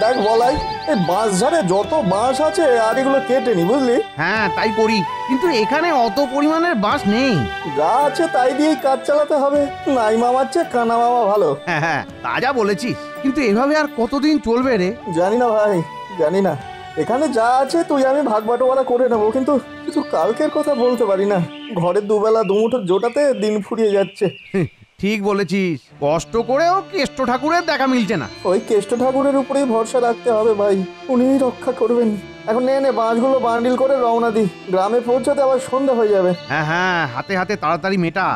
দেখ বলাই, এই বাঁশ ঝাড়ে যত বাঁশ আছে আর এগুলো কেটে নি, বুঝলি? হ্যাঁ তাই করি, কিন্তু এখানে অত পরিমাণের বাঁশ নেই। যা আছে তাই দিয়েই কাজ চালাতে হবে। নাই মামার চেয়ে কানা মামা ভালো। হ্যাঁ হ্যাঁ, তা যা বলেছিস, কিন্তু এভাবে আর কতদিন চলবে রে? জানি না ভাই, জানি না। এখানে যা আছে তুই আমি ভাগ বাটোয়ারা করে নেবো, কিন্তু কিছু কালকের কথা বলতে পারি না। ঘরের দুবেলা দুমুঠো জোটাতে দিন ফুরিয়ে যাচ্ছে। ঠিক বলেছিস, কষ্ট করেও কেষ্ট ঠাকুরের দেখা মিলছে না। ওই কেষ্ট ঠাকুরের উপরেই ভরসা রাখতে হবে ভাই, উনিই রক্ষা করবেন। এখন নে বাঁশগুলো বান্ডিল করে রওনা দি, গ্রামে পৌঁছাতে আবার সন্ধ্যা হয়ে যাবে। হ্যাঁ হ্যাঁ, হাতে হাতে তাড়াতাড়ি মেটা,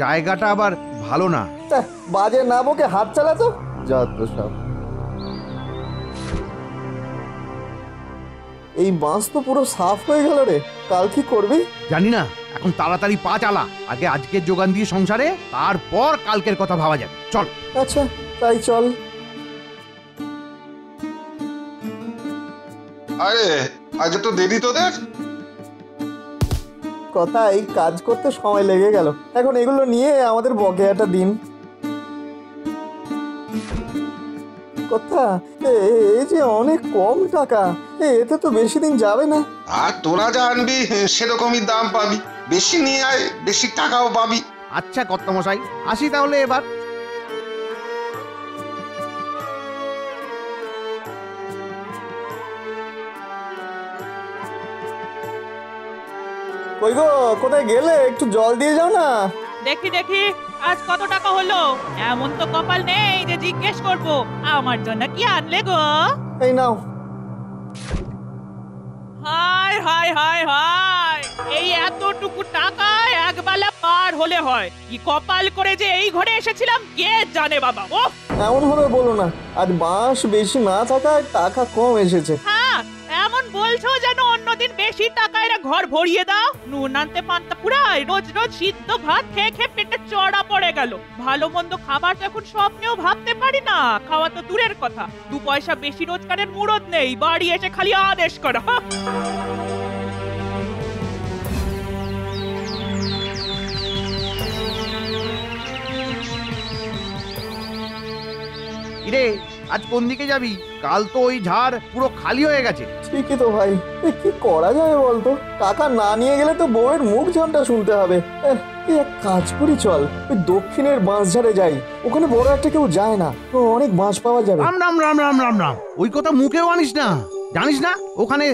জায়গাটা আবার ভালো না। বাজে না বকে হাত চালাতো যত সব। এই বাঁশ তো পুরো সাফ হয়ে গেল রে, কাল কি করবি? জানি না, এখন তাড়াতাড়ি পা চালা, আগে আজকের যোগান দিয়ে সংসারে, তারপর কালকের কথা ভাবা যাবে। চল। আচ্ছা তাই চল। আরে আজ তো দেরি তোদের। কথা এই কাজ করতে সময় লেগে গেল, এখন এগুলো নিয়ে আমাদের বকেয়াটা দিন। কথা এই যে অনেক কম টাকা, এতে তো বেশি দিন যাবে না। আর তোরা যা আনবি সেরকমই দাম পাবি, বেশি নিয়ে আয় বেশি টাকাও পাবি। আচ্ছা কর্তামশাই, আসি তাহলে এবার। কই গো, কোথায় গেলে? একটু জল দিয়ে যাও না। দেখি দেখি আজ কত টাকা হলো। এমন তো কপাল নেই যে জিজ্ঞেস করব আমার জন্য কি আনলে গো। এই নাও। হায় হায় হায় হায়, এই এতটুকু টাকা একবেলা পার হলে হয়। কি কপাল করে যে এই ঘরে এসেছিলাম কে জানে বাবা। ও এমন ভাবে বলো না, আজ বাঁশ বেশি না থাকায় টাকা কম এসেছে। হ্যাঁ, এমন বলছো যেন অন্যদিন বেশি টাকা এরা ঘর ভরিয়ে দাও। নুন আনতে পান্তা পুরাই, রোজ রোজ সিদ্ধ ভাত খেয়ে খেয়ে পেটে চড়া পড়ে গেল। ভালো মন্দ খাবার তো এখন স্বপ্নেও ভাবতে পারি না, খাওয়া তো দূরের কথা। 2 পয়সা বেশি রোজগারের মুরদ নেই, বাড়ি এসে খালি আদেশ করা। ইরে, আজ কোন দিকে যাবি? কাল তো ওই ঝাড় পুরো খালি হয়ে গেছে। ঠিকই তো ভাই, কি করা যায় বলতো? টাকা না নিয়ে গেলে তো বউয়ের মুখ ঝামটা শুনতে হবে। এক কাজ করি, চল ওই দক্ষিণের বাঁশঝাড়ে যাই, ওখানে বড় একটা কেউ যায় না, অনেক বাঁশ পাওয়া যাবে। রাম রাম রাম রাম রাম রাম, ওই কথা মুখেও আনিস না। জানিস না ওখানে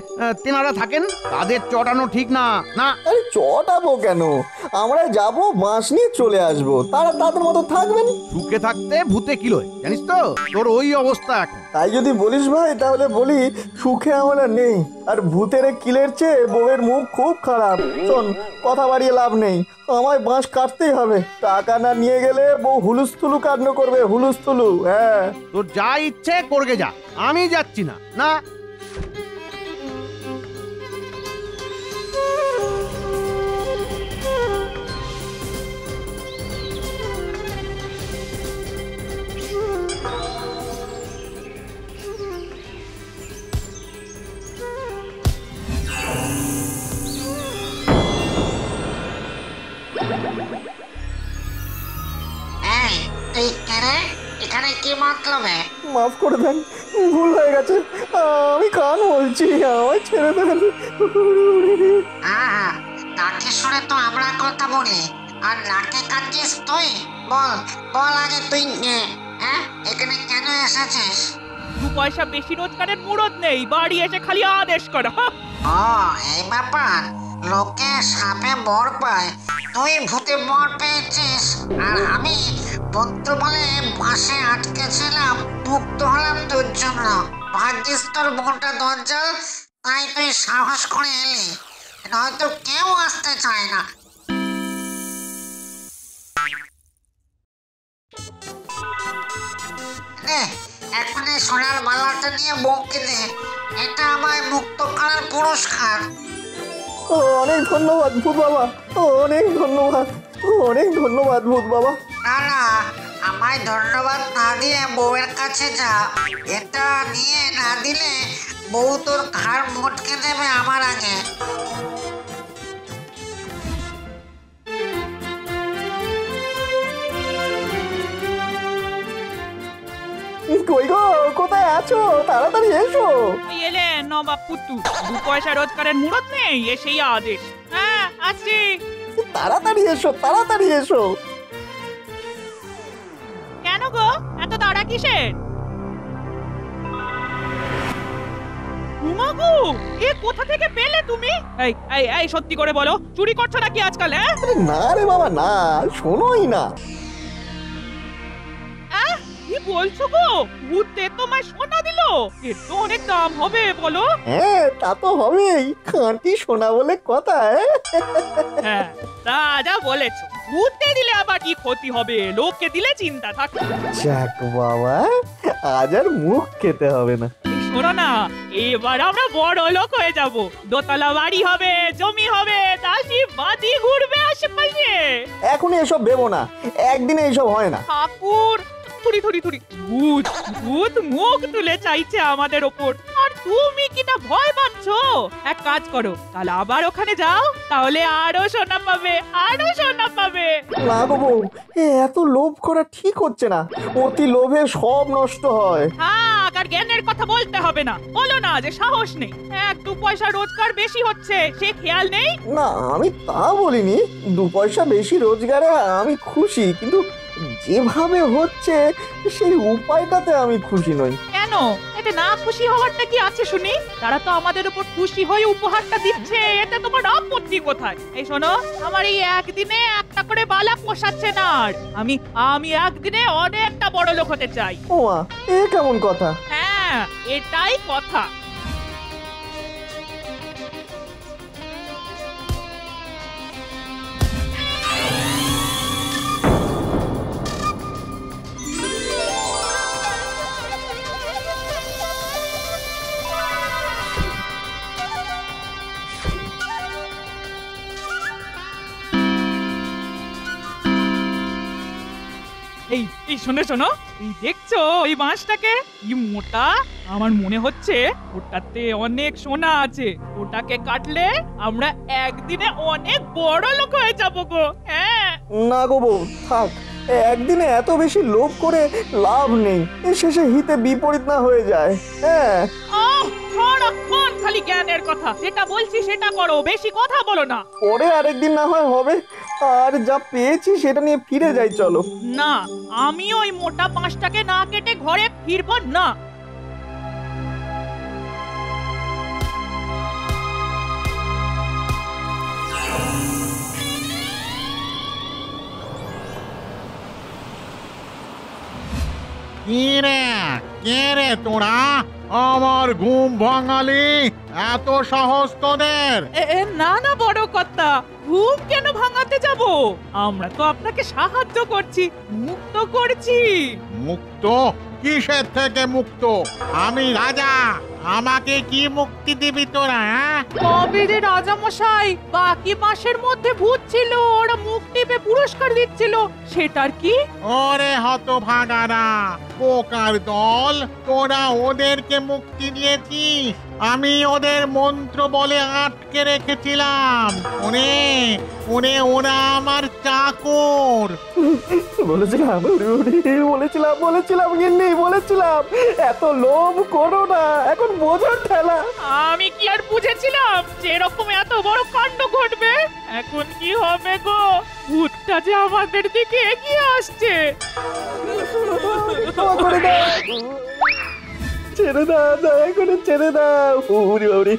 তেনারা থাকেন, তাদের চটানো ঠিক না। না আরে চটাবো কেন, আমরা যাবো বাঁশ নিয়ে চলে আসবো, তারা তাদের মতো থাকবেন। সুখে থাকতে ভূতে কিলোয়, জানিস তো তোর ওই অবস্থা এখন। তাই যদি বলিস ভাই, তাহলে বলি সুখে আমরা নেই, আর ভূতের কিলের চেয়ে বউয়ের মুখ খুব খারাপ। শোন, কথা বাড়িয়ে লাভ নেই, আমায় বাঁশ কাটতেই হবে। টাকা না নিয়ে গেলে বউ হুলুস্থুলু কাণ্ড করবে, হুলুস্থুলু। হ্যাঁ, তোর যা ইচ্ছে করগে যা, আমি যাচ্ছি না। না এখানে কি মতলবে? মাফ করে দেন, ভুল হয়ে গেছে, আমি কান বলছি, আমায় ছেড়ে দেন। তাকে শুনে তো আমরা কথা বলি, আর নাকে কাঁদছিস তুই? বল বল আগে তুই এখানে কেন এসেছিস? 2 পয়সা বেশি রোজগারের মুরদ নেই, বাড়ি এসে খালি আদেশ করা। ও এই ব্যাপার, লোকে সাপে বর পায়, তুই ভূতে বর পেয়েছিস, আর আমি বন্ধু বলে বাসে আটকেছিলাম, মুক্ত হলাম তোর জন্য। ভাগ্যিস তোর বোনটা দরজাল, তাই তুই সাহস করে এলি, নয়তো কেউ আসতে চায় না। এখনই সোনার মালাটা নিয়ে বউকে দে, এটা আমায় মুক্ত করার পুরস্কার। অনেক ধন্যবাদ ভূত বাবা, অনেক ধন্যবাদ, অনেক ধন্যবাদ ভূত বাবা। না না, আমায় ধন্যবাদ না দিয়ে বউয়ের কাছে যা, এটা নিয়ে না দিলে বউ তোর ঘাড় মোটকে দেবে আমার আগে। কই গো, কোথায় আছো? তাড়াতাড়ি এসো। এই এলেন নবাব পুতু, 2 পয়সা রোজগারের মুরত নেই, এসেই আদেশ। হ্যাঁ আসছি। তাড়াতাড়ি এসো, তাড়াতাড়ি এসো। কেন গো এত তাড়া কিসের? উমাগো, এ কোথা থেকে পেলে তুমি? এই এই এই সত্যি করে বলো, চুরি করছো নাকি আজকাল? হ্যাঁ আরে না রে বাবা না, শোনোই না। কি বলছো গো? ভূতে তোমায় সোনা দিল? এর তো অনেক দাম হবে বলো। হ্যাঁ তা তো হবেই, খাঁটি সোনা বলে কথা। হ্যাঁ তা যা বলেছো। ভূতে দিলে আবার কি ক্ষতি হবে? লোককে দিলে চিন্তা থাকে। যাক বাবা, আজ আর মুখ খেতে হবে না। শোনো না, এবার আমরা বড় লোক হয়ে যাব। দোতলা বাড়ি হবে, জমি হবে, দাসী বাজি ঘুরবে আশেপাশে। এখনই এসব ভেবো না, একদিনে এইসব হয় না। ঠাকুর থুরি থুরি থুরি, ভূত ভূত মুখ তুলে চাইছে আমাদের ওপর, আর তুমি কিনা ভয় পাচ্ছ। এক কাজ করো, কাল আবার ওখানে যাও, তাহলে আরো সোনা পাবে, আরো সোনা পাবে। না গো বউ, এত লোভ করা ঠিক হচ্ছে না। অতি লোভে সব নষ্ট হয়। থাক, আর জ্ঞানের কথা বলতে হবে না। বলো না যে সাহস নেই। 1-2 পয়সা রোজগার বেশি হচ্ছে, সে খেয়াল নেই। না আমি তা বলিনি, 2 পয়সা বেশি রোজগারে আমি খুশি, কিন্তু যেভাবে হচ্ছে সেই উপায়টাতে আমি খুশি নই। কেন? এতে না খুশি হওয়ারটা কি আছে শুনি? তারা তো আমাদের উপর খুশি হয়ে উপহারটা দিচ্ছে, এতে তোমার আপত্তি কোথায়? এই শোনো, আমার এই একদিনে একটা করে বালা পোষাচ্ছে না। আর আমি একদিনে অনেকটা বড় লোক হতে চাই। ওমা, এ কেমন কথা? হ্যাঁ এটাই কথা। এই এই শোনো শোনো, এই দেখছো এই বাঁশটাকে কি মোটা? আমার মনে হচ্ছে ওটাতে অনেক সোনা আছে। ওটাকে কাটলে আমরা একদিনে অনেক বড় লোক হয়ে যাবো গো। হ্যাঁ না গো বউ, থাক, একদিনে এত বেশি লোভ করে লাভ নেই, শেষে হিতে বিপরীত না হয়ে যায়। হ্যাঁ সারাক্ষণ খালি জ্ঞানের কথা, যেটা বলছি সেটা করো, বেশি কথা বলো না। পরে আরেকদিন না হয় হবে, আর যা পেয়েছি সেটা নিয়ে ফিরে যাই চলো। না, আমি ওই মোটা বাঁশটাকে না কেটে ঘরে ফিরবো না। কে রে তোরা? আমার ঘুম ভাঙালি? এত সাহস তোদের? না না বড় কথা, ঘুম কেন ভাঙাতে যাব? আমরা তো আপনাকে সাহায্য করছি, মুক্ত করছি। মুক্ত? কিসের থেকে মুক্ত? আমি রাজা, আমাকে কি মুক্তি দিবি তোরা? কবে যে রাজা মশাই বাকি মাসের মধ্যে ভূত ছিল, ওরা মুখ টিপে পুরস্কার দিচ্ছিল, সেটার কি? ওরে হতভাগারা, পোকার দল, তোরা ওদেরকে মুক্তি দিয়েছিস, আমি ওদের মন্ত্র বলে আটকে রেখেছিলাম। ওরা আমার চাকর। বলেছিলাম বলেছিলাম গিন্নি, বলেছিলাম এত লোভ করো না, এখন বোঝার ঠেলা। আমি কি আর বুঝেছিলাম যে এরকম এত বড় কাণ্ড ঘটবে? এখন কি হবে গো? ভূতটা যে আমাদের দিকে এগিয়ে আসছে। ক্ষমা করে দাও, ছেড়ে দাও, দয়া করে ছেড়ে দাও। উরি বাউরি।